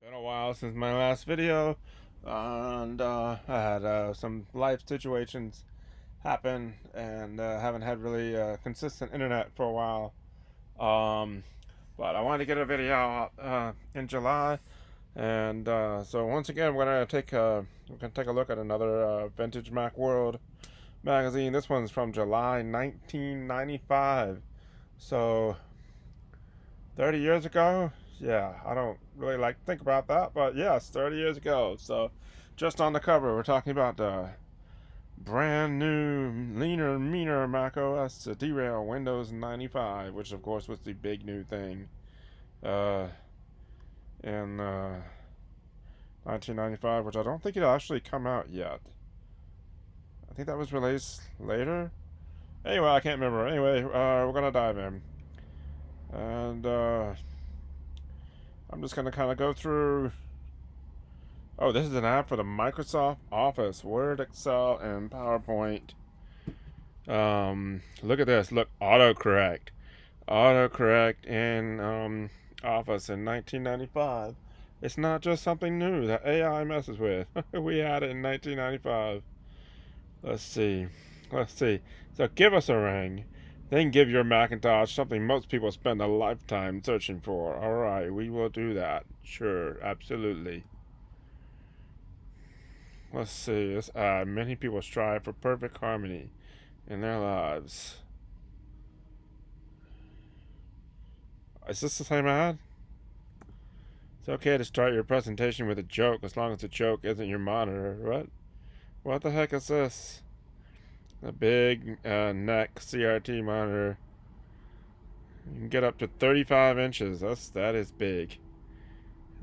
Been a while since my last video, and I had some life situations happen, and haven't had really consistent internet for a while. Um, but I wanted to get a video out in July, and so once again, we're gonna take a look at another vintage Macworld magazine. This one's from July 1995, so 30 years ago. Yeah, I don't really like to think about that, but yes, 30 years ago. So, just on the cover, we're talking about the brand new, leaner, meaner Mac OS to derail Windows 95, which of course was the big new thing uh, in 1995, which I don't think it actually come out yet. I think that was released later. Anyway, I can't remember. Anyway, we're gonna dive in, and I'm just gonna kind of go through. Oh, this is an app for the Microsoft Office, Word, Excel, and PowerPoint. Look at this. Look, autocorrect. Autocorrect in Office in 1995. It's not just something new that AI messes with. We had it in 1995. Let's see. Let's see. So give us a ring. Then give your Macintosh something most people spend a lifetime searching for. Alright, we will do that. Sure, absolutely. Let's see. This ad. Many people strive for perfect harmony in their lives. Is this the same ad? It's okay to start your presentation with a joke as long as the joke isn't your monitor. What? What the heck is this? A big neck CRT monitor. You can get up to 35 inches. That is big.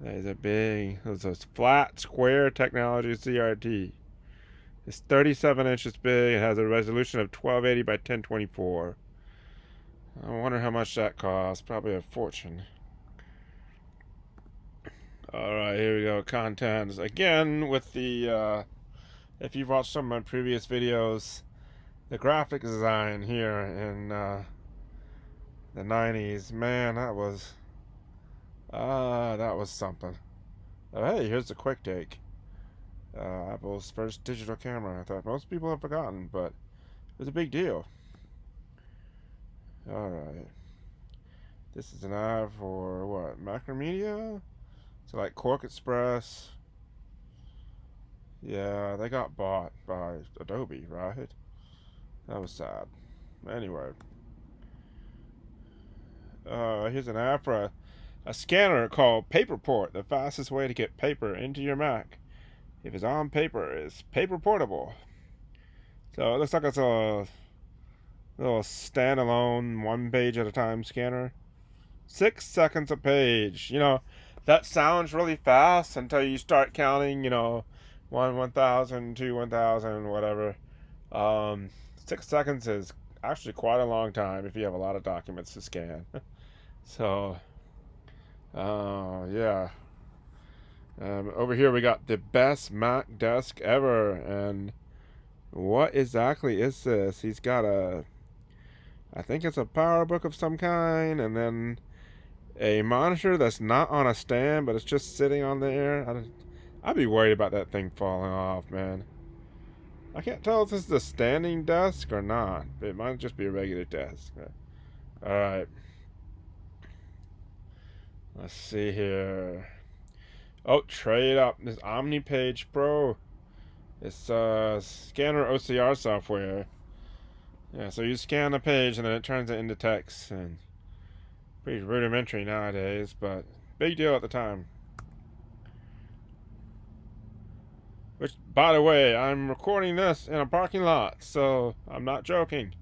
That is a big. It's a flat, square technology CRT. It's 37 inches big. It has a resolution of 1280 by 1024. I wonder how much that costs. Probably a fortune. Alright, here we go. Contents. Again, with the, if you've watched some of my previous videos, the graphic design here in the 90s, man, that was something. Oh, hey, here's the quick take. Apple's first digital camera. I thought most people have forgotten, but it was a big deal. Alright. This is an ad for what? Macromedia? So like Quark Express. Yeah, they got bought by Adobe, right? That was sad. Anyway. Here's an ad for a scanner called Paperport, the fastest way to get paper into your Mac. If it's on paper, it's paper portable. So it looks like it's a little standalone, one page at a time scanner. 6 seconds a page. That sounds really fast until you start counting, 1,000, 2, 1,000, whatever. 6 seconds is actually quite a long time if you have a lot of documents to scan. So, yeah. Over here we got the best Mac desk ever, and what exactly is this? He's got I think it's a power book of some kind, and then a monitor that's not on a stand, but it's just sitting on there. I'd be worried about that thing falling off, man. I can't tell if this is a standing desk or not. It might just be a regular desk. Alright. Let's see here. Oh, trade up. This OmniPage Pro. It's scanner OCR software. Yeah, so you scan the page and then it turns it into text. And pretty rudimentary nowadays, but big deal at the time. Which, by the way, I'm recording this in a parking lot, so I'm not joking.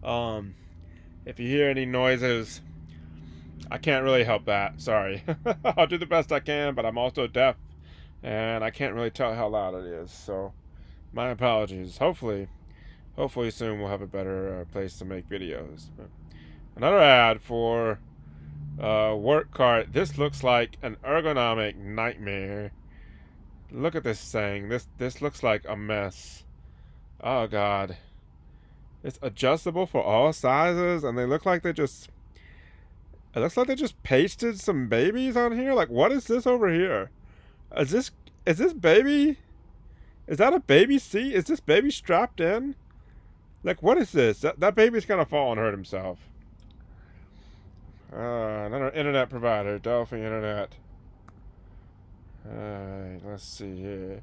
If you hear any noises, I can't really help that. Sorry. I'll do the best I can, but I'm also deaf, and I can't really tell how loud it is. So, my apologies. Hopefully soon we'll have a better place to make videos. Another ad for work cart. This looks like an ergonomic nightmare. Look at this thing. This looks like a mess. Oh God. It's adjustable for all sizes, and they look like they just It looks like they just pasted some babies on here. Like, what is this over here? Is this baby? Is that a baby seat? Is this baby strapped in? Like, what is this? That baby's gonna fall and hurt himself. Another internet provider, Delphi Internet. Let's see here.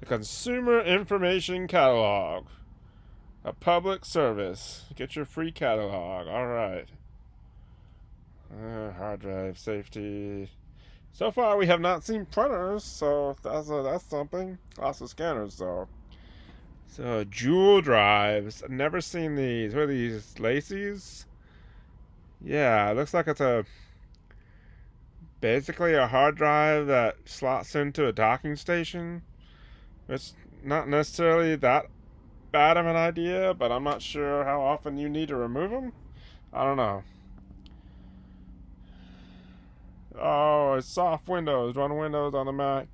The Consumer Information Catalog. A public service. Get your free catalog. Alright. Hard drive safety. So far, we have not seen printers, so that's something. Lots of scanners, though. So, jewel drives. I've never seen these. What are these? Lacy's? Yeah, it looks like it's basically a hard drive that slots into a docking station. It's not necessarily that bad of an idea, but I'm not sure how often you need to remove them. I don't know. Oh, it's soft Windows. Run Windows on the Mac.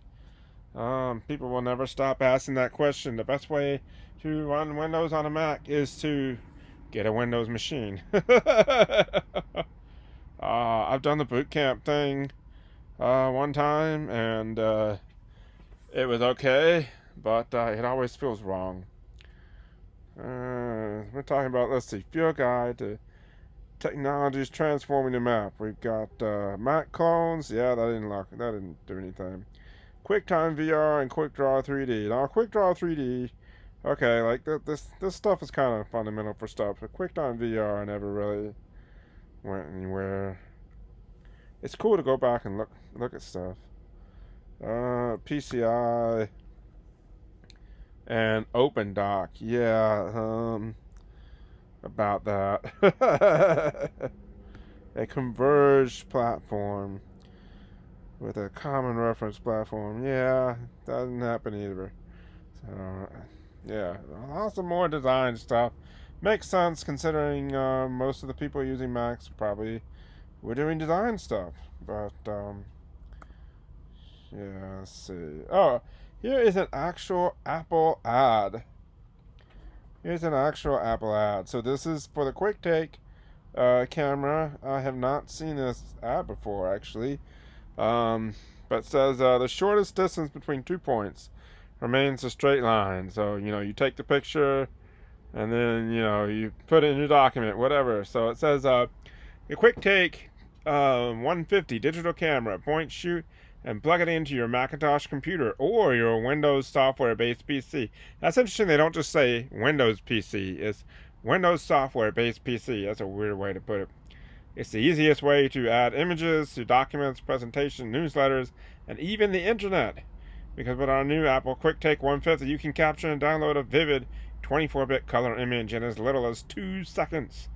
People will never stop asking that question. The best way to run Windows on a Mac is to get a Windows machine. I've done the boot camp thing one time, and it was okay, but it always feels wrong. We're talking about, let's see, Field Guide to Technologies Transforming the Map. We've got Mac clones. Yeah, that didn't do anything. QuickTime VR and QuickDraw 3D. Now, QuickDraw 3D, okay, like this stuff is kind of fundamental for stuff, but QuickTime VR I never really went anywhere. It's cool to go back and look at stuff. PCI and OpenDoc. Yeah, about that. A converged platform with a common reference platform. Yeah, that didn't happen either. So, yeah, lots of more design stuff. Makes sense considering most of the people using Macs probably were doing design stuff. But, yeah, let's see. Oh, here is an actual Apple ad. Here's an actual Apple ad. So this is for the QuickTake camera. I have not seen this ad before, actually. But it says the shortest distance between 2 points remains a straight line. So, you take the picture and then, you put it in your document, whatever. So it says a QuickTake 150 digital camera, point, shoot, and plug it into your Macintosh computer or your Windows software-based PC. That's interesting. They don't just say Windows PC. It's Windows software-based PC. That's a weird way to put it. It's the easiest way to add images to documents, presentations, newsletters, and even the internet. Because with our new Apple QuickTake 150, you can capture and download a vivid 24-bit color image in as little as 2 seconds.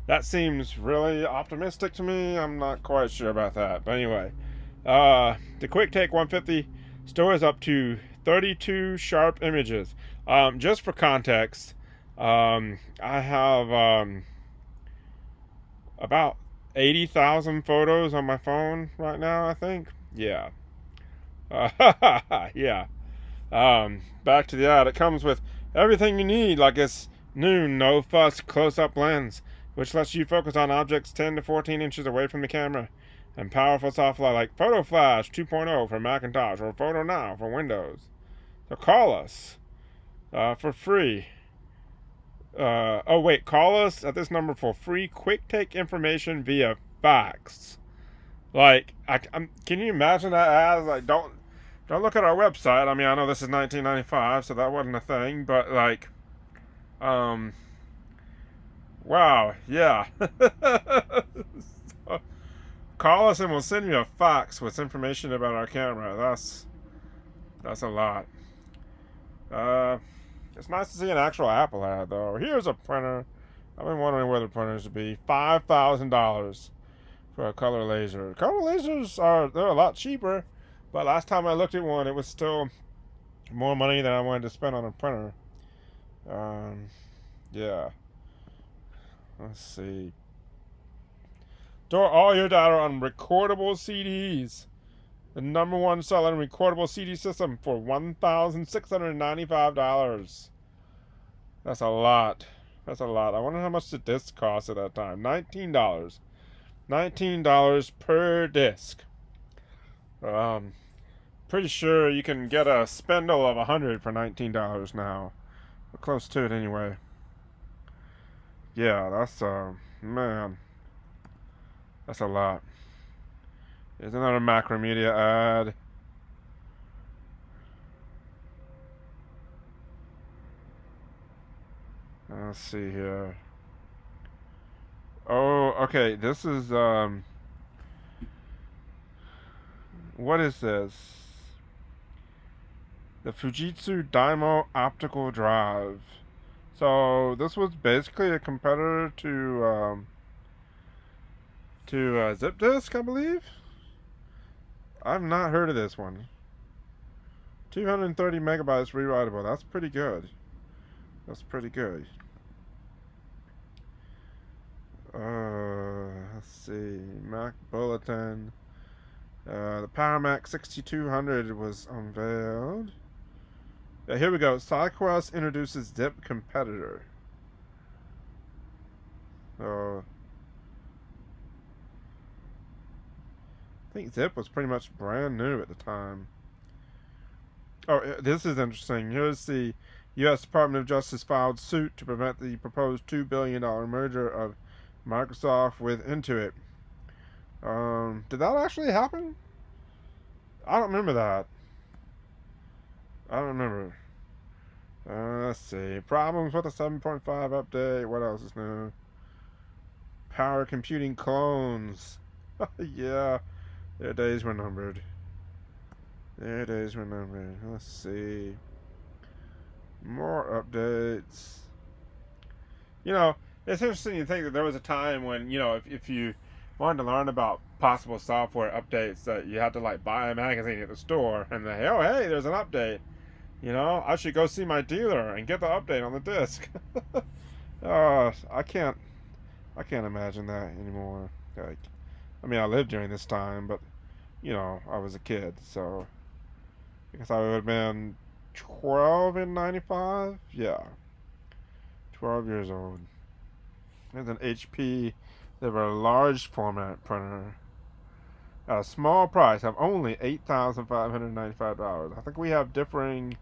That seems really optimistic to me. I'm not quite sure about that. But anyway, the QuickTake 150 stores up to 32 sharp images. Just for context, I have about 80,000 photos on my phone right now, I think. Yeah. Yeah. Back to the ad. It comes with everything you need, like its new no-fuss close-up lens, which lets you focus on objects 10 to 14 inches away from the camera, and powerful software like Photo Flash 2.0 for Macintosh or Photo Now for Windows. So call us for free. Call us at this number for free QuickTake information via fax. Like, can you imagine that ad? Like, don't look at our website. I mean, I know this is 1995, so that wasn't a thing, but like, wow, yeah. So, call us and we'll send you a fax with information about our camera. That's a lot. It's nice to see an actual Apple ad, though. Here's a printer. I've been wondering where the printers would be. $5,000 for a color laser. Color lasers they're a lot cheaper, but last time I looked at one, it was still more money than I wanted to spend on a printer. Yeah. Let's see. Store all your data on recordable CDs. The #1 selling recordable CD system for $1,695. That's a lot. That's a lot. I wonder how much the disc cost at that time. $19. $19 per disc. Um, Pretty sure you can get a spindle of 100 for $19 now. We're close to it anyway. Yeah, that's man, that's a lot. There's another Macromedia ad. Let's see here. Oh, okay. This is what is this? The Fujitsu Daimo optical drive. So this was basically a competitor to Zip Disk, I believe. I've not heard of this one. 230 megabytes rewritable. That's pretty good. That's pretty good. Let's see. Mac Bulletin. The PowerMac 6200 was unveiled. Yeah, here we go. SideQuest introduces Zip competitor. So I think Zip was pretty much brand new at the time. Oh, this is interesting. Here's the U.S. Department of Justice filed suit to prevent the proposed $2 billion merger of Microsoft with Intuit. Did that actually happen? I don't remember that. I don't remember. Let's see. Problems with the 7.5 update. What else is new? Power computing clones. Yeah, their days were numbered. Their days were numbered. Let's see. More updates. You know, it's interesting to think that there was a time when, if you wanted to learn about possible software updates, that you had to like buy a magazine at the store and say, oh hey, there's an update. I should go see my dealer and get the update on the disc. I can't imagine that anymore. Like, I mean, I lived during this time, but I was a kid, so I guess I would have been 12 in 95. Yeah, 12 years old. There's an HP. They were a large format printer at a small price of only $8,595. I think we have differing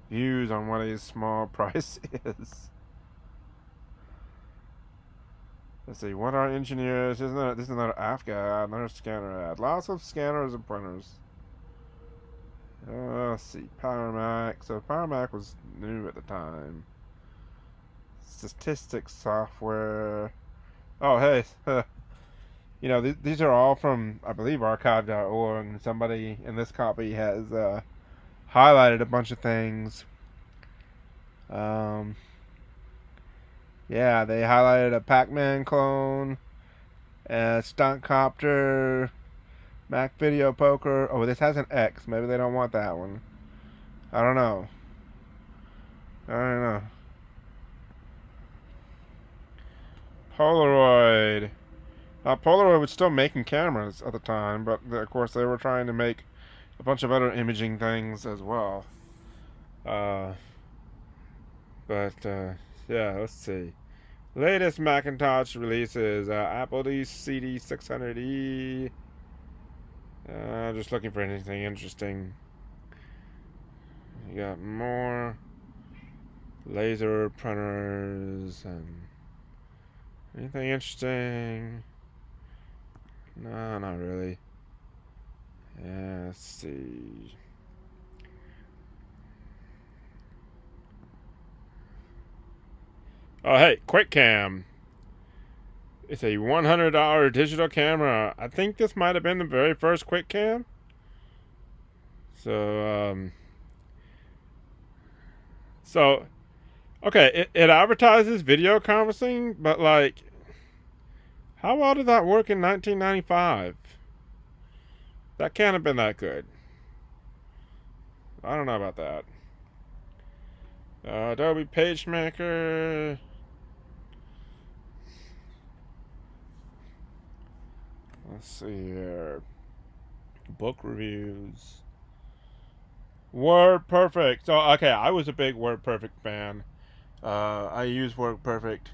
views on what a small price is. Let's see, what are engineers? This is another AFCA ad, another scanner ad. Lots of scanners and printers. Let's see, PowerMac. So PowerMac was new at the time. Statistics software. Oh, hey. These are all from, I believe, archive.org. And somebody in this copy has highlighted a bunch of things. Yeah, they highlighted a Pac-Man clone, a stunt copter, Mac Video Poker. Oh, this has an X. Maybe they don't want that one. I don't know. Polaroid. Now, Polaroid was still making cameras at the time, but of course they were trying to make a bunch of other imaging things as well. Yeah, let's see. Latest Macintosh releases, Apple CD 600E. Just looking for anything interesting. You got more laser printers and anything interesting? No, not really. Yeah, let's see. Oh, hey, QuickCam. It's a $100 digital camera. I think this might have been the very first QuickCam. Okay, it advertises video conferencing, but like, how well did that work in 1995? That can't have been that good. I don't know about that. Adobe PageMaker. Let's see here. Book reviews. WordPerfect. So, okay, I was a big WordPerfect fan. I use WordPerfect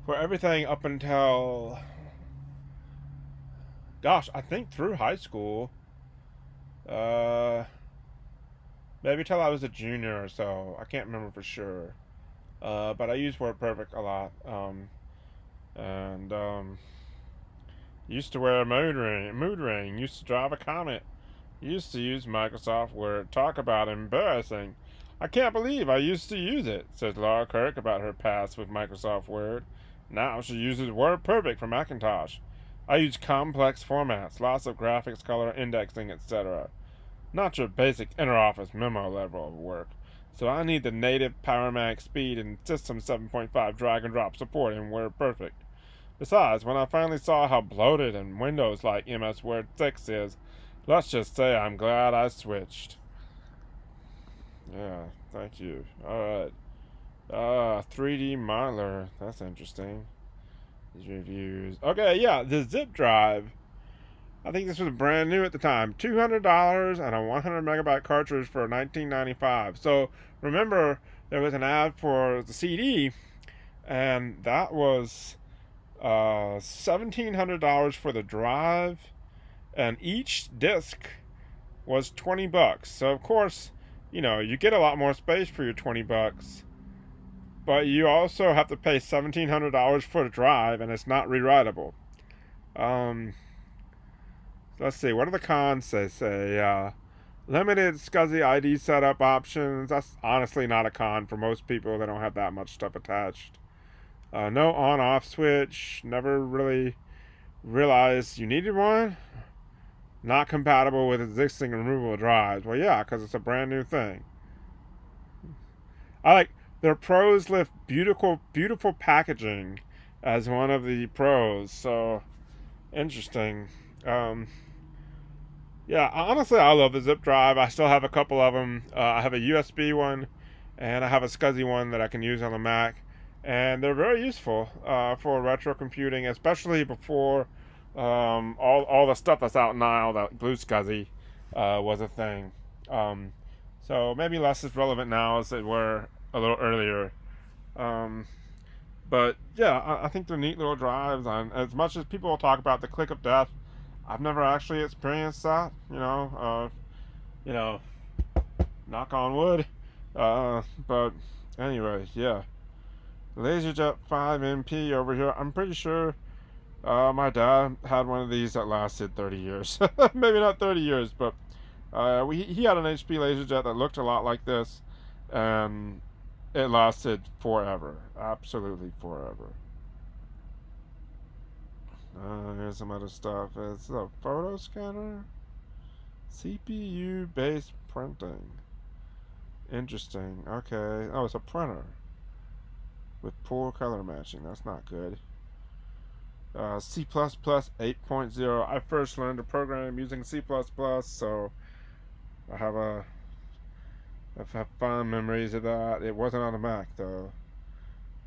for everything up until, gosh, I think through high school. Uh, Maybe till I was a junior or so. I can't remember for sure. But I use WordPerfect a lot. And used to wear a mood ring. Used to drive a Comet. Used to use Microsoft Word. Talk about embarrassing. I can't believe I used to use it, says Laura Kirk about her past with Microsoft Word. Now she uses WordPerfect for Macintosh. I use complex formats, lots of graphics, color, indexing, etc. Not your basic interoffice memo level of work. So I need the native PowerMac speed and System 7.5 drag and drop support in WordPerfect. Besides, when I finally saw how bloated and Windows-like MS Word 6 is, let's just say I'm glad I switched. Yeah, thank you. Alright. 3D modeler. That's interesting. These reviews. Okay, yeah, the zip drive. I think this was brand new at the time. $200 and a 100 megabyte cartridge for $19.95. So remember, there was an ad for the CD, and that was $1,700 for the drive, and each disc was $20. So of course, you get a lot more space for your $20, but you also have to pay $1,700 for the drive, and it's not rewritable. Let's see, what are the cons? They say limited SCSI ID setup options. That's honestly not a con for most people. They don't have that much stuff attached. No on-off switch. Never really realized you needed one. Not compatible with existing removable drives. Well, yeah, because it's a brand new thing. I like their pros list beautiful, beautiful packaging as one of the pros. So interesting. Yeah, honestly, I love the zip drive. I still have a couple of them. I have a USB one, and I have a SCSI one that I can use on the Mac, and they're very useful for retro computing, especially before all the stuff that's out now that Blue SCSI was a thing. So maybe less is relevant now as it were a little earlier. But yeah, I think they're neat little drives. And as much as people talk about the click of death, I've never actually experienced that. You know, knock on wood. But anyway, yeah. LaserJet 5MP over here. I'm pretty sure my dad had one of these that lasted 30 years. Maybe not 30 years, but he had an HP LaserJet that looked a lot like this, and it lasted forever. Absolutely forever. Here's some other stuff. It's a photo scanner. CPU based printing. Interesting. Okay. Oh, it's a printer with poor color matching. That's not good. C++ 8.0. I first learned to program using C++, so I've fond memories of that. It wasn't on a Mac though.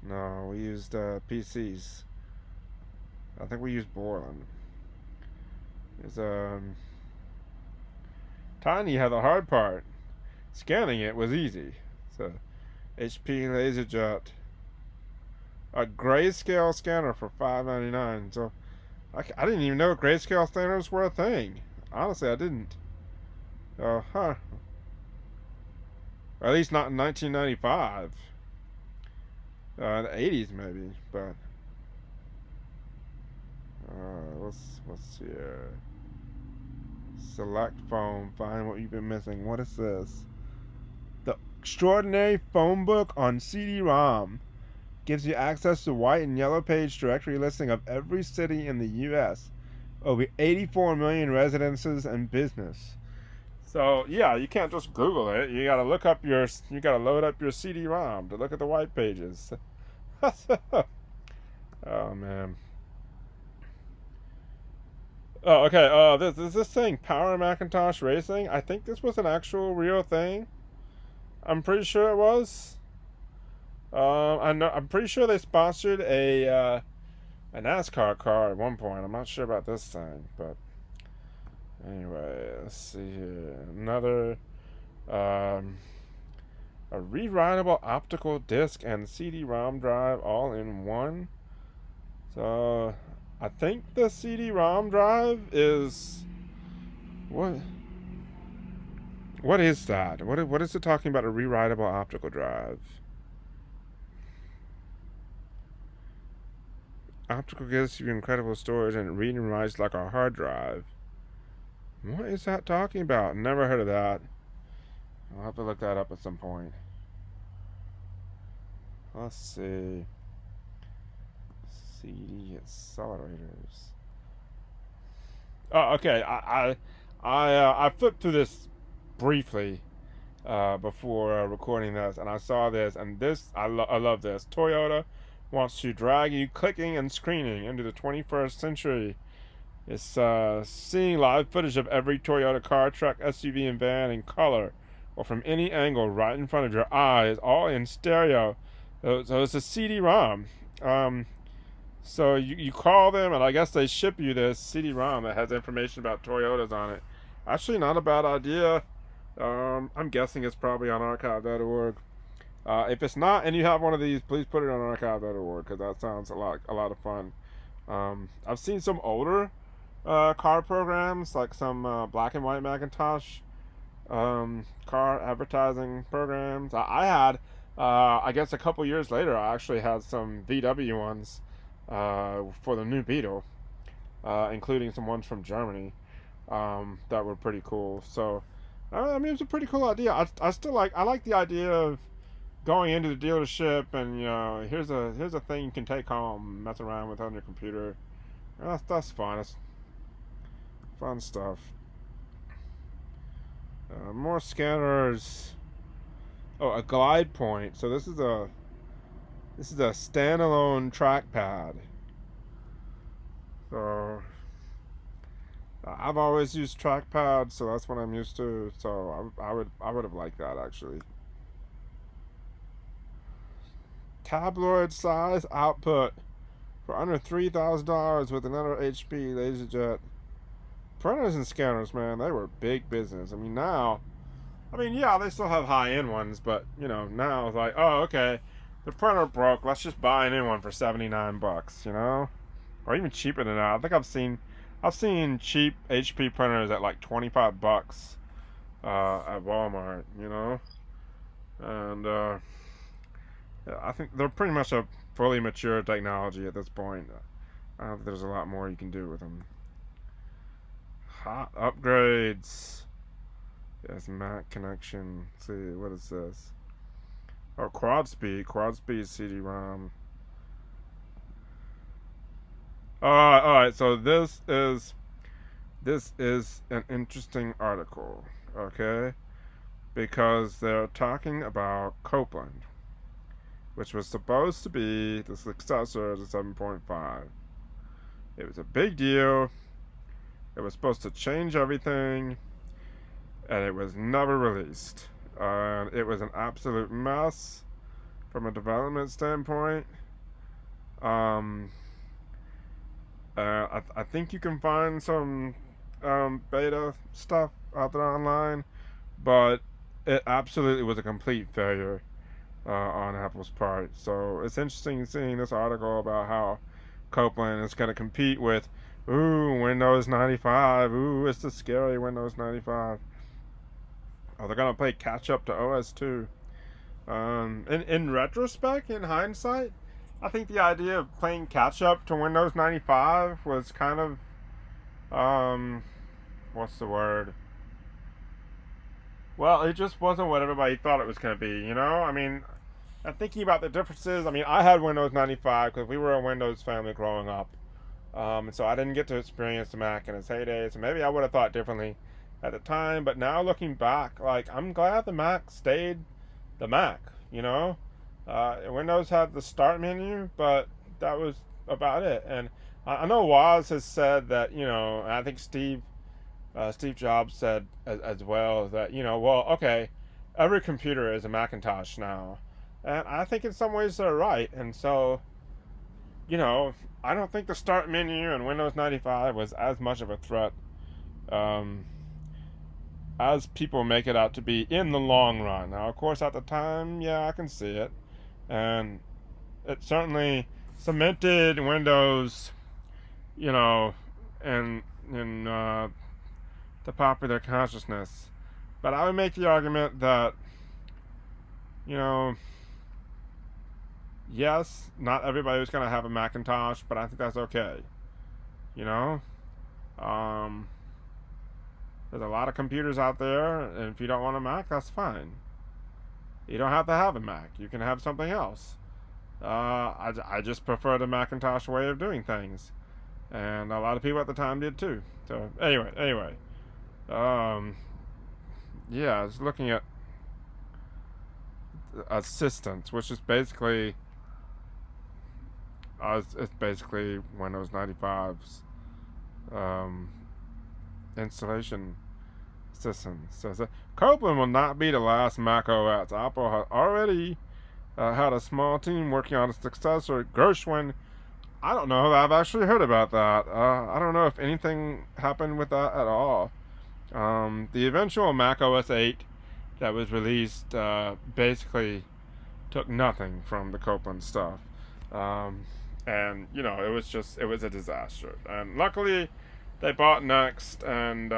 No, we used PCs. I think we used Borland. It's Tiny had the hard part. Scanning it was easy. So HP LaserJet, a grayscale scanner for $5.99. So I didn't even know grayscale scanners were a thing. Honestly, I didn't. At least not in 1995. The 80s maybe, but what's here? Select phone. Find what you've been missing. What is this? The Extraordinary Phone Book on CD-ROM gives you access to white and yellow page directory listing of every city in the U.S. Over 84 million residences and business. So yeah, you can't just Google it. You gotta load up your CD-ROM to look at the white pages. Oh man. Oh, okay. This thing, Power Macintosh Racing. I think this was an actual real thing. I'm pretty sure it was. I'm pretty sure they sponsored a NASCAR car at one point. I'm not sure about this thing, but anyway, let's see here. Another A rewritable optical disc and CD-ROM drive all in one. So I think the CD-ROM drive is what? What is that? What is it talking about? A rewritable optical drive? Optical gives you incredible storage and read and writes like a hard drive. What is that talking about? Never heard of that. I'll have to look that up at some point. Let's see. CD accelerators. Oh, okay. I flipped through this briefly before recording this, and I saw this, and this I love this. Toyota wants to drag you clicking and screening into the 21st century. It's seeing live footage of every Toyota car, truck, SUV, and van in color, or from any angle right in front of your eyes, all in stereo. So it's a CD-ROM. So you call them, and I guess they ship you this CD-ROM that has information about Toyotas on it. Actually, not a bad idea. I'm guessing it's probably on archive.org. If it's not, and you have one of these, please put it on archive.org because that sounds a lot of fun. I've seen some older car programs, like some black and white Macintosh car advertising programs. I had, I guess a couple years later, I actually had some VW ones for the new Beetle, including some ones from Germany that were pretty cool. So, I mean, it's a pretty cool idea. I like the idea of going into the dealership and here's a thing you can take home, mess around with on your computer. That's fun. It's fun stuff. More scanners. Oh, a glide point. So this is a standalone trackpad. So I've always used trackpads, so that's what I'm used to. So I would have liked that actually. Tabloid size output for under $3,000 with another HP LaserJet. Printers and scanners, man, they were big business. I mean, now, yeah, they still have high-end ones, but now it's like, oh, okay, the printer broke. Let's just buy a new one for $79, or even cheaper than that. I think I've seen cheap HP printers at like $25 at Walmart, and I think they're pretty much a fully mature technology at this point. I don't think there's a lot more you can do with them. Hot upgrades. Yes, Mac connection. Let's see, what is this? Oh, quad speed CD-ROM. Alright, so this is an interesting article, okay? Because they're talking about Copeland, which was supposed to be the successor of the 7.5. It was a big deal. It was supposed to change everything, and it was never released. It was an absolute mess from a development standpoint. I think you can find some beta stuff out there online, but it absolutely was a complete failure on Apple's part. So it's interesting seeing this article about how Copeland is going to compete with Windows 95. It's the scary Windows 95. Oh, they're going to play catch up to OS 2. In retrospect, in hindsight, I think the idea of playing catch up to Windows 95 was kind of, what's the word? Well, it just wasn't what everybody thought it was going to be, I'm thinking about the differences. I had Windows 95 because we were a Windows family growing up. And so I didn't get to experience the Mac in its heyday. So maybe I would have thought differently at the time. But now looking back, I'm glad the Mac stayed the Mac, Windows had the start menu, but that was about it. And I know Woz has said that, I think Steve Jobs said as well that, okay, every computer is a Macintosh now. And I think in some ways they're right. And so, I don't think the start menu in Windows 95 was as much of a threat as people make it out to be in the long run. Now, of course, at the time, yeah, I can see it, and it certainly cemented Windows, you know, in the popular consciousness. But I would make the argument that, you know, yes, not everybody was going to have a Macintosh, but I think that's okay. You know, um, there's a lot of computers out there, and if you don't want a Mac, that's fine. You don't have to have a Mac. You can have something else. I just prefer the Macintosh way of doing things, and a lot of people at the time did too. So anyway, um, yeah, I was looking at Assistant, which is basically it's basically Windows 95's um, installation system. So Copeland will not be the last Mac OS. Apple has already had a small team working on a successor, Gershwin. I don't know. I've actually heard about that. I don't know if anything happened with that at all. The eventual Mac OS 8 that was released basically took nothing from the Copeland stuff. And, you know, it was a disaster. And luckily, they bought Next, and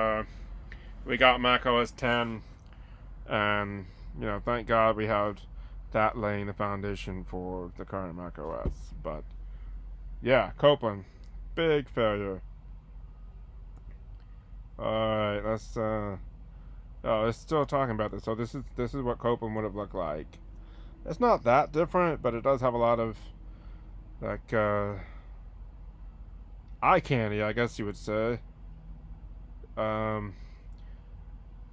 we got Mac OS 10. And, you know, thank God we have that laying the foundation for the current Mac OS. But, yeah, Copeland, big failure. Alright, it's still talking about this. So this is what Copeland would have looked like. It's not that different, but it does have a lot of like eye candy, I guess you would say.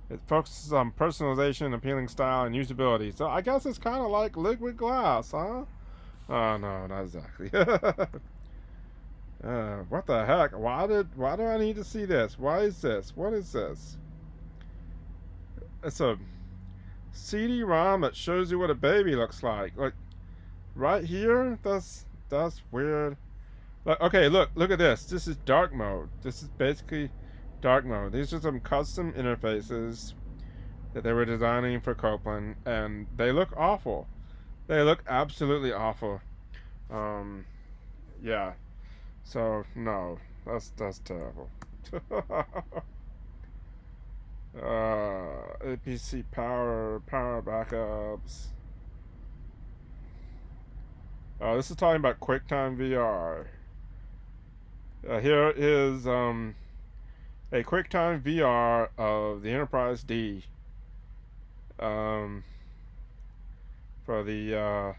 It focuses on personalization, appealing style, and usability. So I guess it's kind of like liquid glass, huh? Oh no, not exactly. What the heck? Why do I need to see this? Why is this? What is this? It's a CD-ROM that shows you what a baby looks like. Like right here? That's weird. Okay, look at this. This is dark mode. This is basically dark mode. These are some custom interfaces that they were designing for Copeland, and they look awful. They look absolutely awful. Yeah. So no, that's terrible. APC power backups. This is talking about QuickTime VR. Here is a QuickTime VR of the Enterprise D for the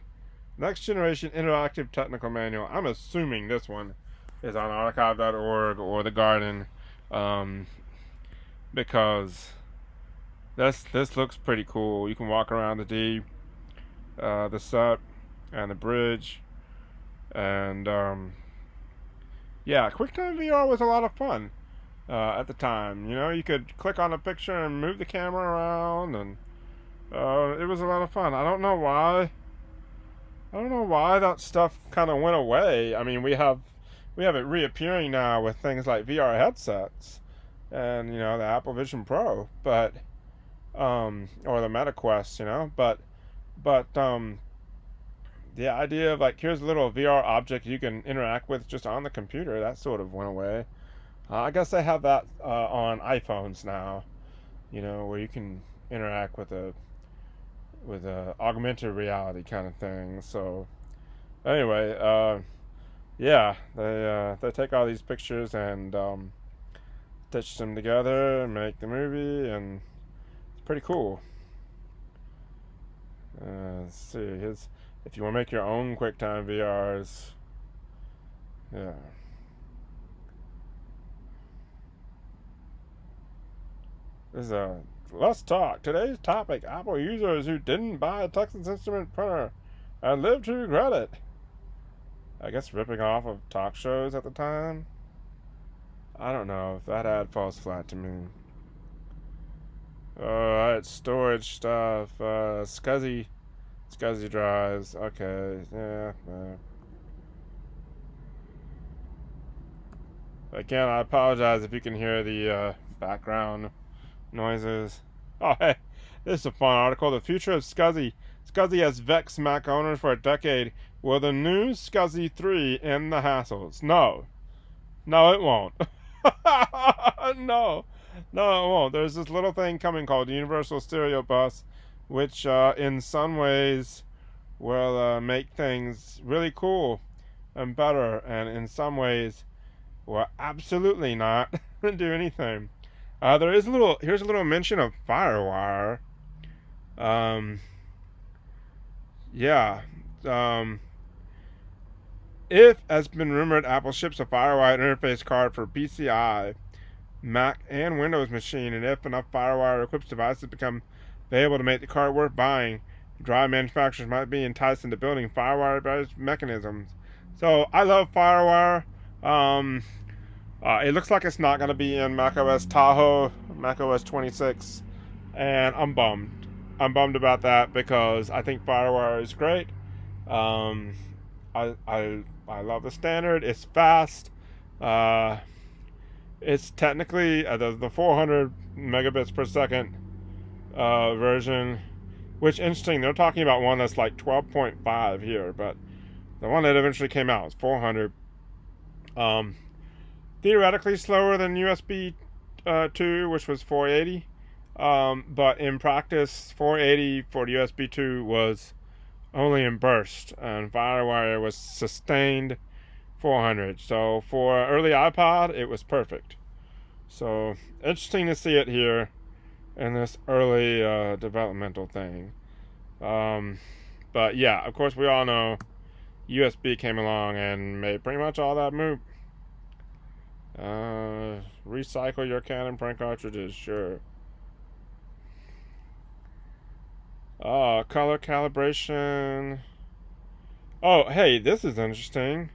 Next Generation Interactive Technical Manual. I'm assuming this one is on archive.org or The Garden, because this looks pretty cool. You can walk around the D, the set, and the bridge, and yeah, QuickTime VR was a lot of fun at the time. You know, you could click on a picture and move the camera around, and it was a lot of fun. I don't know why that stuff kind of went away. I mean, we have it reappearing now with things like VR headsets, and you know, the Apple Vision Pro, but or the Meta Quest, you know, but the idea of like, here's a little VR object you can interact with just on the computer, that sort of went away. I guess they have that on iPhones now, you know, where you can interact with a augmented reality kind of thing. So anyway, yeah, they take all these pictures and stitch them together and make the movie, and it's pretty cool. Let's see, if you want to make your own QuickTime VRs, yeah. Let's talk. Today's topic: Apple users who didn't buy a Texas Instrument printer and live to regret it. I guess ripping off of talk shows at the time. I don't know. That ad falls flat to me. Alright, storage stuff. SCSI drives. Okay, yeah. Again, I apologize if you can hear the background noises. Oh, hey, this is a fun article. The future of SCSI. SCSI has vexed Mac owners for a decade. Will the new SCSI 3 end the hassles? No. No, it won't. No. No, it won't. There's this little thing coming called Universal Stereo Bus, which in some ways will make things really cool and better, and in some ways will absolutely not do anything. Here's a little mention of FireWire. Um, yeah. Um, if, as been rumored, Apple ships a FireWire interface card for PCI, Mac, and Windows machine, and if enough FireWire-equipped devices become available to make the card worth buying, drive manufacturers might be enticed into building FireWire-based mechanisms. So I love FireWire. It looks like it's not going to be in macOS Tahoe, macOS 26, and I'm bummed. I'm bummed about that because I think FireWire is great. I love the standard. It's fast. It's technically the 400 megabits per second version, which interesting. They're talking about one that's like 12.5 here, but the one that eventually came out is 400. Theoretically slower than USB 2, which was 480. But in practice, 480 for USB 2 was only in burst, and FireWire was sustained 400. So for early iPod, it was perfect. So interesting to see it here in this early developmental thing. But yeah, of course, we all know USB came along and made pretty much all that move. Recycle your Canon print cartridges, sure. Color calibration. Oh, hey, this is interesting.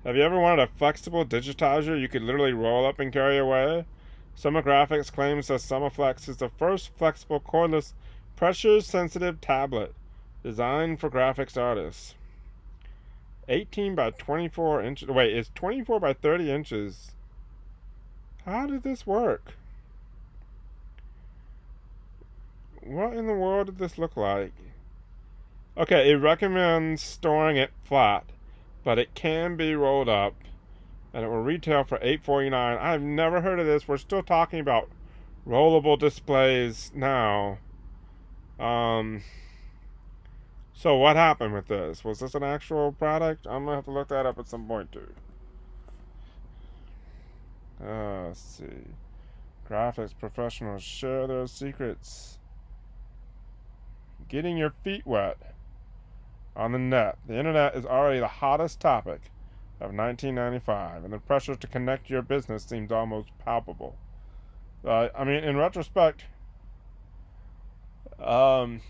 Have you ever wanted a flexible digitizer you could literally roll up and carry away? Summa Graphics claims that SummaFlex is the first flexible cordless pressure-sensitive tablet designed for graphics artists. 18 by 24 inches. Wait, it's 24 by 30 inches. How did this work? What in the world did this look like? Okay, it recommends storing it flat, but it can be rolled up, and it will retail for $8.49. I've never heard of this. We're still talking about rollable displays now. So what happened with this? Was this an actual product? I'm gonna have to look that up at some point too. Let's see. Graphics professionals share their secrets. Getting your feet wet on the net. The internet is already the hottest topic of 1995, and the pressure to connect your business seems almost palpable. I mean, in retrospect, how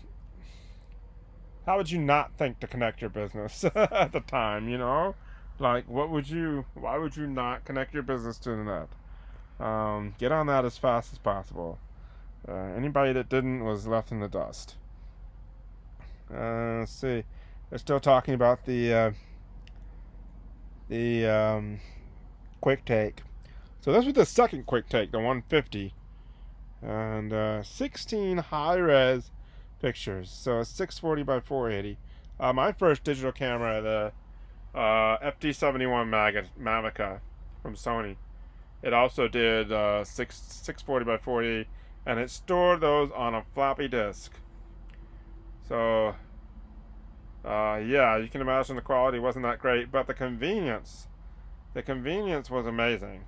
would you not think to connect your business at the time, you know? Like, why would you not connect your business to the net? Get on that as fast as possible. Anybody that didn't was left in the dust. Let's see. They're still talking about the quick take. So this was the second quick take, the 150, and 16 high-res pictures. So it's 640 by 480. My first digital camera, the FD71 Mavica from Sony. It also did 640 by 480, and it stored those on a floppy disk. So, yeah, you can imagine the quality wasn't that great, but the convenience was amazing.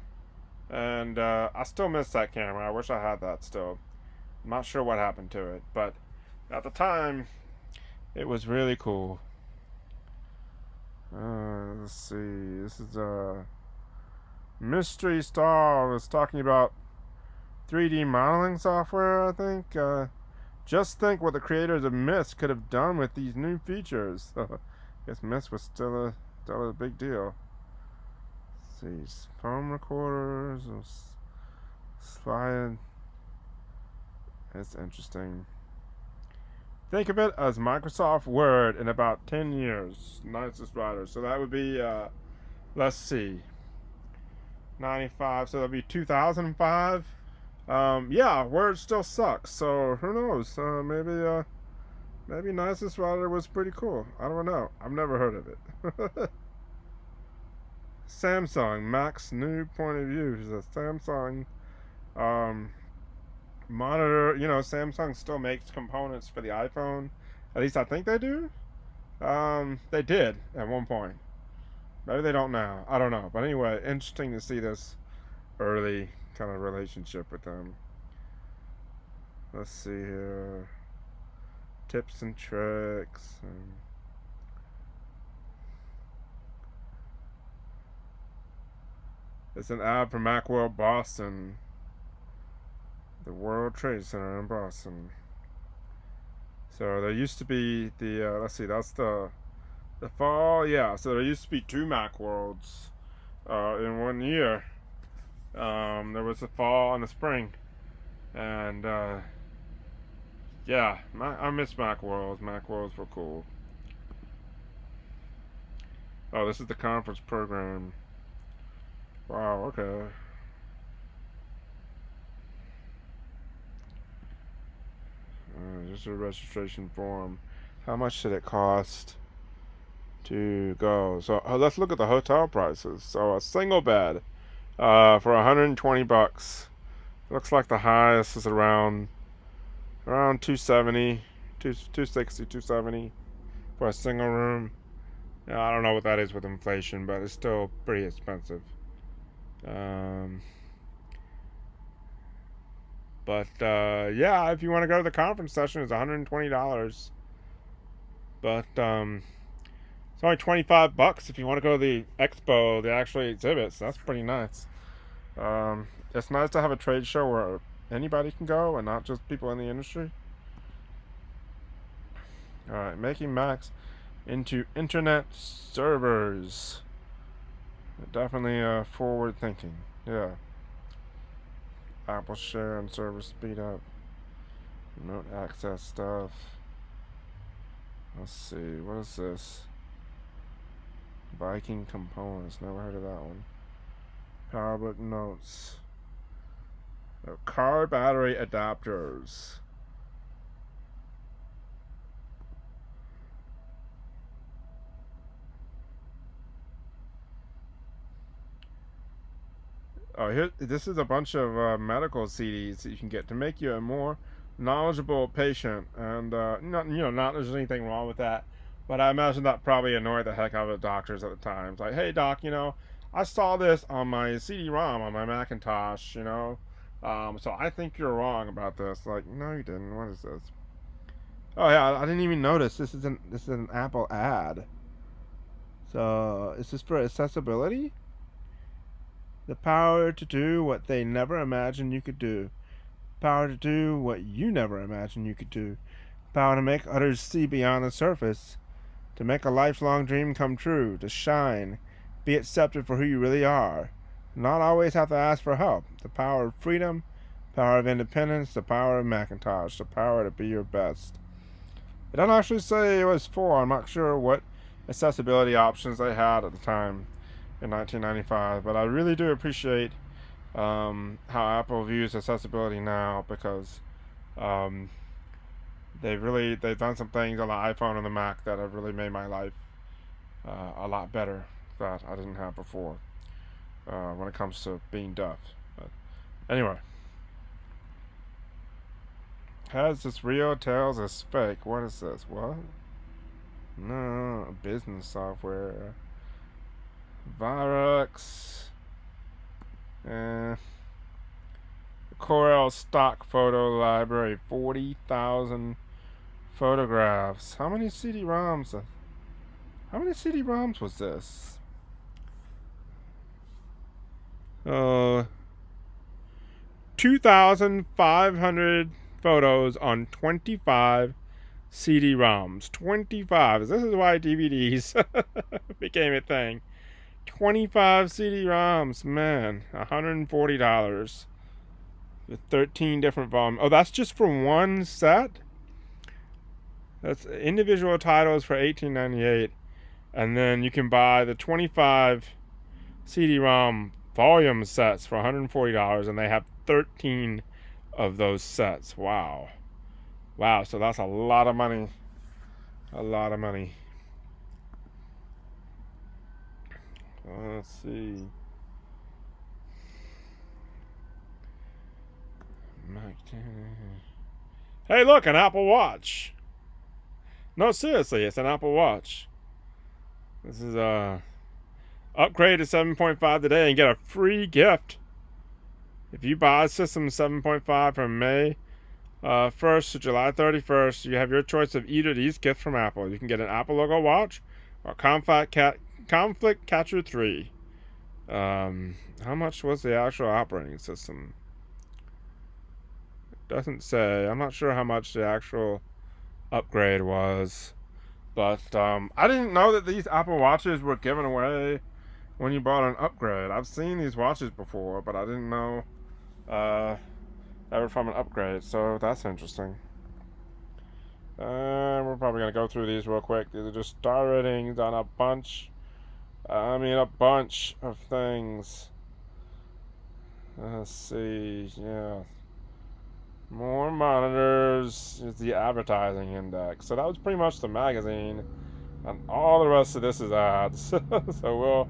And I still miss that camera. I wish I had that still. I'm not sure what happened to it, but at the time, it was really cool. Let's see. This is Mystery Star was talking about 3D modeling software, I think. Just think what the creators of Mist could have done with these new features. I guess Mist was still a big deal. Let's see, phone recorders, slide. It's interesting. Think of it as Microsoft Word in about 10 years. Nicest writer. So that would be, let's see, 95. So that would be 2005. Yeah, word still sucks. So who knows? Maybe Nicest router was pretty cool. I don't know. I've never heard of it. Samsung, Mac's new point of view is a Samsung um, monitor. Samsung still makes components for the iPhone. At least I think they do. They did at one point. Maybe they don't now. I don't know. But anyway, interesting to see this early kind of relationship with them. Let's see here. Tips and tricks. It's an ad for Macworld Boston, the World Trade Center in Boston. So there used to be let's see, that's the fall. Yeah, so there used to be two Macworlds in one year. There was the fall and the spring, and yeah, I miss Macworlds. Macworlds were cool. Oh, this is the conference program. Wow, okay. Just a registration form. How much did it cost to go? So let's look at the hotel prices. So a single bed for $120. Looks like the highest is around 270, 260, 270 for a single room. Yeah, I don't know what that is with inflation, but it's still pretty expensive. But yeah, if you want to go to the conference session, it's $120. But it's only $25 if you want to go to the expo, the actual exhibits. That's pretty nice. It's nice to have a trade show where anybody can go and not just people in the industry. All right, making Macs into internet servers. Definitely forward thinking. Yeah. Apple share and server speed up. Remote access stuff. Let's see, what is this? Viking components. Never heard of that one. PowerBook notes. Car battery adapters. Oh, here, this is a bunch of medical CDs that you can get to make you a more knowledgeable patient. And not there's anything wrong with that, but I imagine that probably annoyed the heck out of the doctors at the time. It's like, hey doc, I saw this on my CD-ROM on my Macintosh. So I think you're wrong about this. Like, no, you didn't. What is this? Oh yeah, I didn't even notice. This is an Apple ad. So is this for accessibility? The power to do what they never imagined you could do. Power to do what you never imagined you could do. Power to make others see beyond the surface. To make a lifelong dream come true. To shine. Be accepted for who you really are. Not always have to ask for help. The power of freedom. Power of independence. The power of Macintosh. The power to be your best. It doesn't actually say it was for. I'm not sure what accessibility options they had at the time in 1995, but I really do appreciate how Apple views accessibility now, because they've done some things on the iPhone and the Mac that have really made my life a lot better that I didn't have before when it comes to being deaf. But anyway, has this real, tails is fake. What is this? What? No, business software. Virux. Corel stock photo library, 40,000 photographs. How many CD-ROMs was this? 2,500 photos on 25 CD-ROMs. 25. This is why DVDs became a thing. 25 CD-ROMs, man. $140 with 13 different volumes. Oh, that's just for one set? That's individual titles for $18.98, and then you can buy the 25 CD-ROM volume sets for $140, and they have 13 of those sets. Wow. Wow, so that's a lot of money. A lot of money. Let's see. Hey, look, an Apple Watch. No, seriously, it's an Apple Watch. This is upgrade to 7.5 today and get a free gift. If you buy System 7.5 from May 1st to July 31st, you have your choice of either of these gifts from Apple. You can get an Apple logo watch or Conflict Catcher 3. How much was the actual operating system? It doesn't say. I'm not sure how much the actual upgrade was. But I didn't know that these Apple Watches were given away when you bought an upgrade. I've seen these watches before, but I didn't know they were from an upgrade. So that's interesting. We're probably going to go through these real quick. These are just star ratings on a bunch. A bunch of things. Let's see. Yeah. More monitors is the advertising index. So that was pretty much the magazine, and all the rest of this is ads. So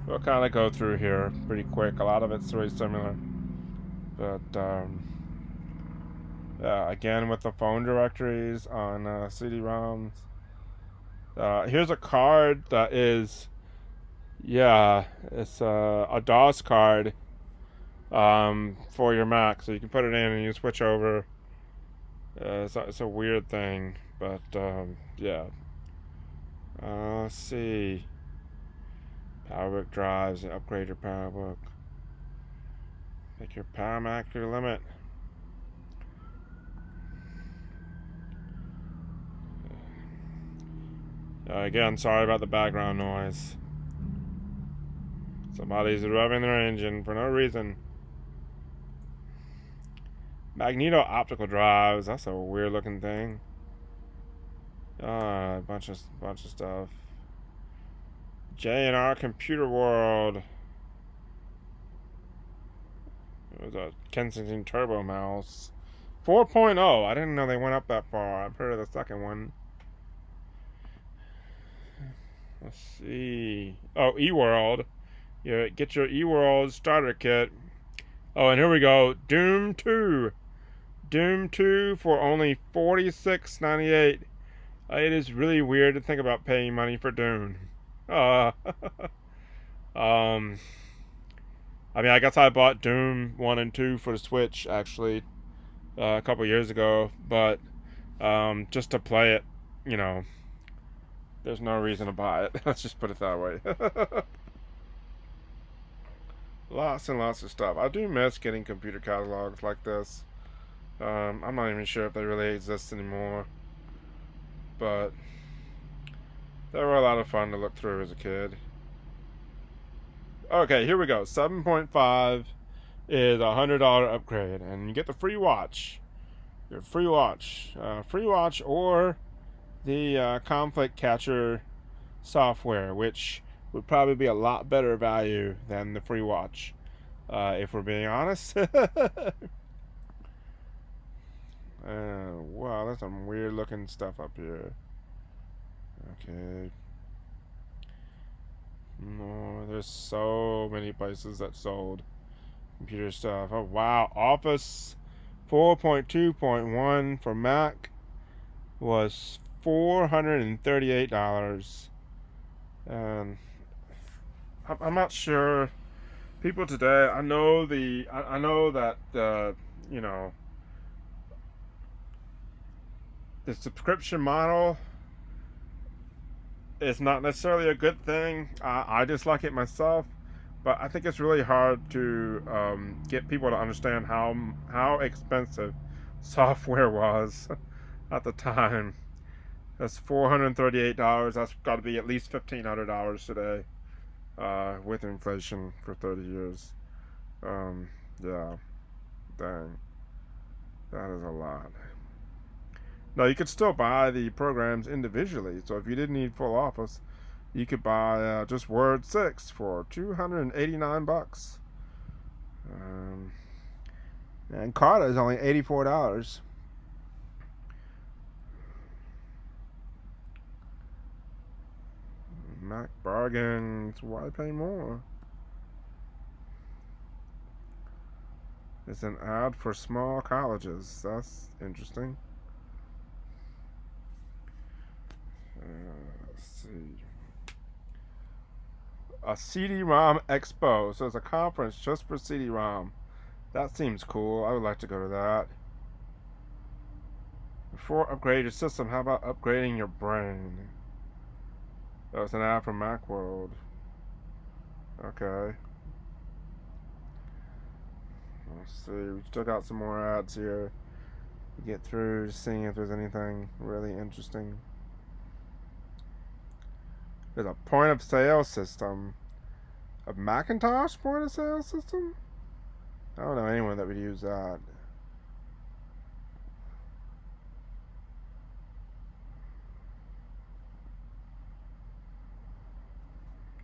we'll kind of go through here pretty quick. A lot of it's very similar, but yeah, again with the phone directories on CD-ROMs. Here's a card that is, yeah, it's a DOS card. For your Mac, so you can put it in and you switch over. It's a weird thing, but yeah. Let's see. PowerBook drives and upgrade your PowerBook. Make your Power Mac your limit. Again, sorry about the background noise. Somebody's revving their engine for no reason. Magneto optical drives. That's a weird looking thing. A bunch of stuff. J&R Computer World. It was a Kensington Turbo Mouse. 4.0. I didn't know they went up that far. I've heard of the second one. Let's see. Oh, eWorld. Yeah, get your eWorld starter kit. Oh, and here we go. Doom 2. Doom 2 for only $46.98. It is really weird to think about paying money for Doom. I guess I bought Doom 1 and 2 for the Switch, actually, a couple years ago. But just to play it, there's no reason to buy it. Let's just put it that way. Lots and lots of stuff. I do miss getting computer catalogs like this. I'm not even sure if they really exist anymore, but they were a lot of fun to look through as a kid. Okay, here we go. 7.5 is a $100 upgrade, and you get the free watch. Your free watch, or the Conflict Catcher software, which would probably be a lot better value than the free watch, if we're being honest. Wow, there's some weird looking stuff up here. Okay. No, there's so many places that sold computer stuff. Oh wow, Office 4.2.1 for Mac was $438. And I'm not sure. People today, I know that the subscription model is not necessarily a good thing. I dislike it myself, but I think it's really hard to get people to understand how expensive software was at the time. That's $438. That's got to be at least $1,500 today, with inflation for 30 years. Yeah, dang, that is a lot. Now, you could still buy the programs individually. So if you didn't need full Office, you could buy just Word 6 for $289. And Carta is only $84. Mac bargains. Why pay more? It's an ad for small colleges. That's interesting. Let's see. A CD-ROM Expo. So it's a conference just for CD-ROM. That seems cool. I would like to go to that. Before upgrade your system, how about upgrading your brain? That was an ad from Macworld. Okay. Let's see. We still got some more ads here to get through, seeing if there's anything really interesting. There's a point of sale system. A Macintosh point of sale system? I don't know anyone that would use that.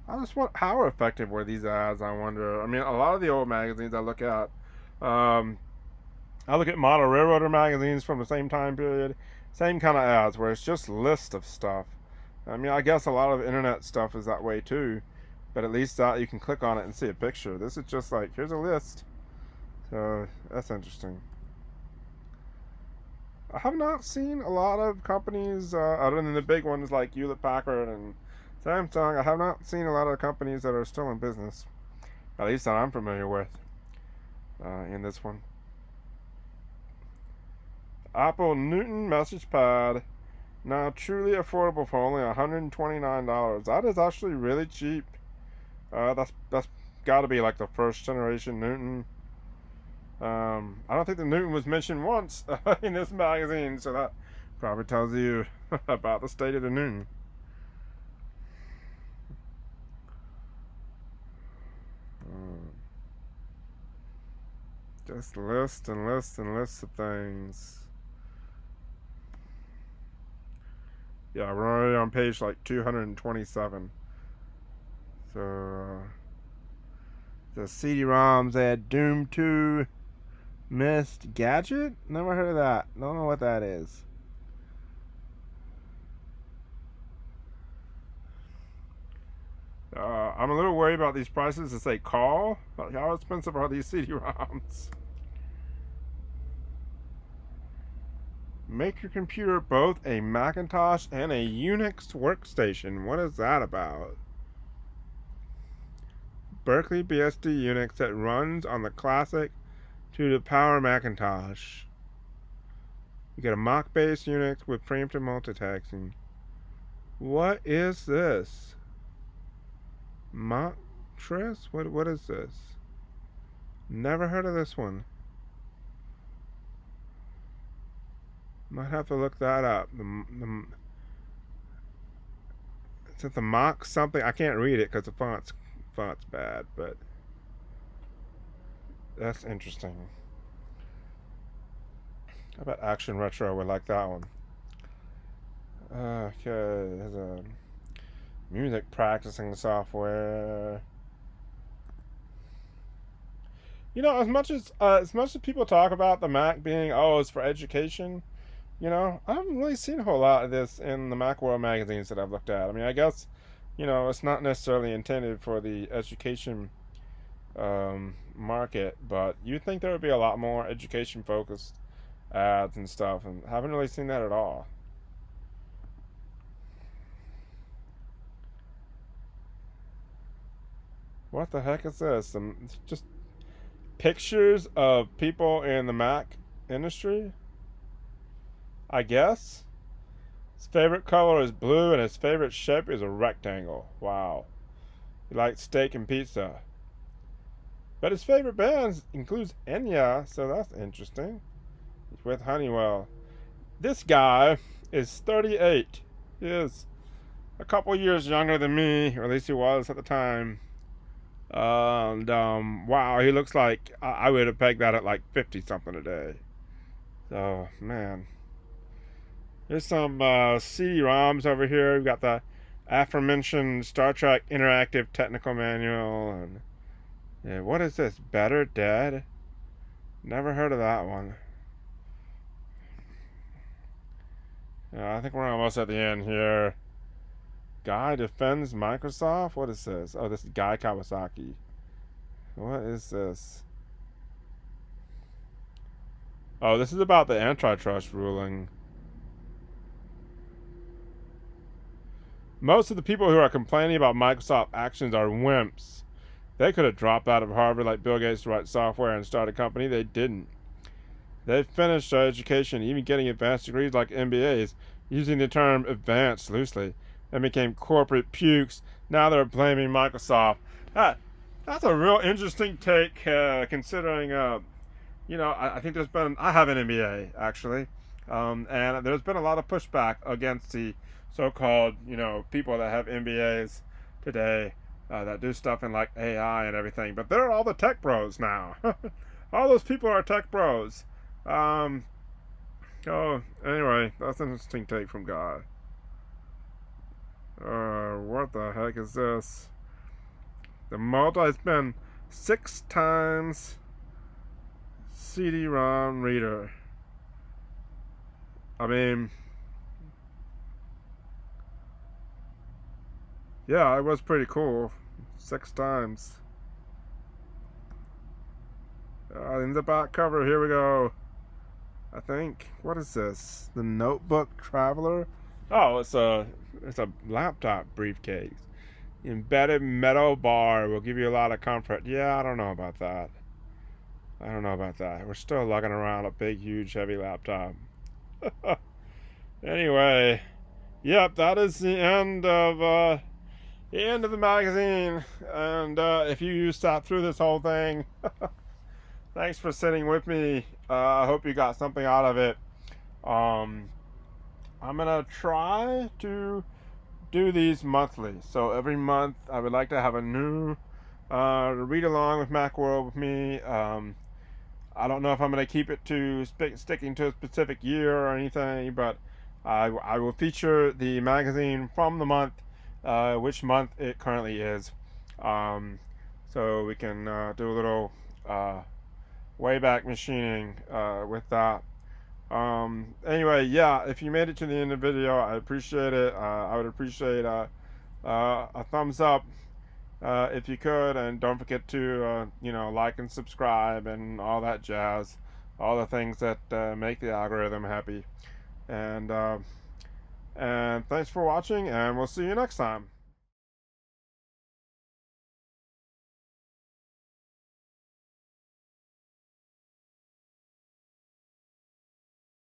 I just want, how effective were these ads, I wonder. I mean, a lot of the old magazines I look at, I look at Model Railroader magazines from the same time period, same kind of ads where it's just lists of stuff. I mean, I guess a lot of internet stuff is that way too, but at least you can click on it and see a picture. This is just like, here's a list. So that's interesting. I have not seen a lot of companies, other than the big ones like Hewlett Packard and Samsung. I have not seen a lot of companies that are still in business, at least that I'm familiar with, in this one. Apple Newton message pad, now truly affordable for only $129. That is actually really cheap. That's got to be like the first generation Newton. I don't think the Newton was mentioned once in this magazine, so that probably tells you about the state of the Newton. Just lists and lists and lists of things. Yeah, we're already on page like 227. So, the CD-ROMs had Doom 2, Mist, Gadget? Never heard of that. Don't know what that is. I'm a little worried about these prices to say call. Like, how expensive are these CD-ROMs? Make your computer both a Macintosh and a Unix workstation. What is that about? Berkeley BSD Unix that runs on the classic to the Power Macintosh. You get a Mach-based Unix with preemptive multitasking. What is this? Mattress? What is this? Never heard of this one. Might have to look that up. It's at the Mach something. I can't read it because the font's bad, but that's interesting. How about Action Retro? We like that one. Okay, there's a music practicing software. You know, as much as people talk about the Mac being, oh, it's for education, you know, I haven't really seen a whole lot of this in the Macworld magazines that I've looked at. I mean, I guess, you know, it's not necessarily intended for the education market, but you'd think there would be a lot more education focused ads and stuff, and I haven't really seen that at all. What the heck is this? Just pictures of people in the Mac industry, I guess. His favorite color is blue and his favorite shape is a rectangle. Wow. He likes steak and pizza. But his favorite band includes Enya, so that's interesting. He's with Honeywell. This guy is 38. He is a couple years younger than me, or at least he was at the time. And wow, he looks like I would have pegged that at like 50 something today. So, man. There's some CD-ROMs over here. We've got the aforementioned Star Trek Interactive Technical Manual. And yeah, what is this? Better Dead? Never heard of that one. Yeah, I think we're almost at the end here. Guy defends Microsoft? What is this? Oh, this is Guy Kawasaki. What is this? Oh, this is about the antitrust ruling. Most of the people who are complaining about Microsoft actions are wimps. They could have dropped out of Harvard like Bill Gates to write software and start a company. They didn't. They finished their education, even getting advanced degrees like MBAs, using the term advanced loosely, and became corporate pukes. Now they're blaming Microsoft. That's a real interesting take, considering, I think there's been, I have an MBA, actually, and there's been a lot of pushback against the so-called, people that have MBAs today that do stuff in like AI and everything. But they're all the tech bros now. All those people are tech bros. Anyway, that's an interesting take from God. What the heck is this? The multi-spin 6 times CD-ROM reader. I mean, yeah, it was pretty cool. 6 times. In the back cover, here we go. I think, what is this? The Notebook Traveler? Oh, it's a laptop briefcase. Embedded metal bar will give you a lot of comfort. Yeah, I don't know about that. We're still lugging around a big, huge, heavy laptop. Anyway, yep, that is the end of the magazine. And if you sat through this whole thing, thanks for sitting with me. I hope you got something out of it. I'm gonna try to do these monthly. So every month I would like to have a new read along with Macworld with me. I don't know if I'm going to keep it to sticking to a specific year or anything, but I will feature the magazine from the month, which month it currently is. So we can do a little wayback machining with that. Anyway, yeah, if you made it to the end of the video, I appreciate it. I would appreciate a thumbs up if you could, and don't forget to like and subscribe and all that jazz, all the things that make the algorithm happy. And thanks for watching, and we'll see you next time.